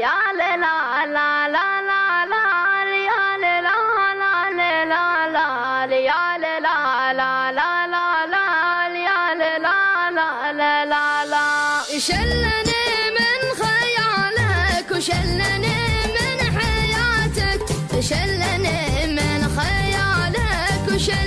يا لا لا لا لا لا يا لا لا لا لا لا يا لا لا لا لا لا يا لا لا لا لا لا شلني من خيالك وشلني من حياتك شلني من خيالك وشلني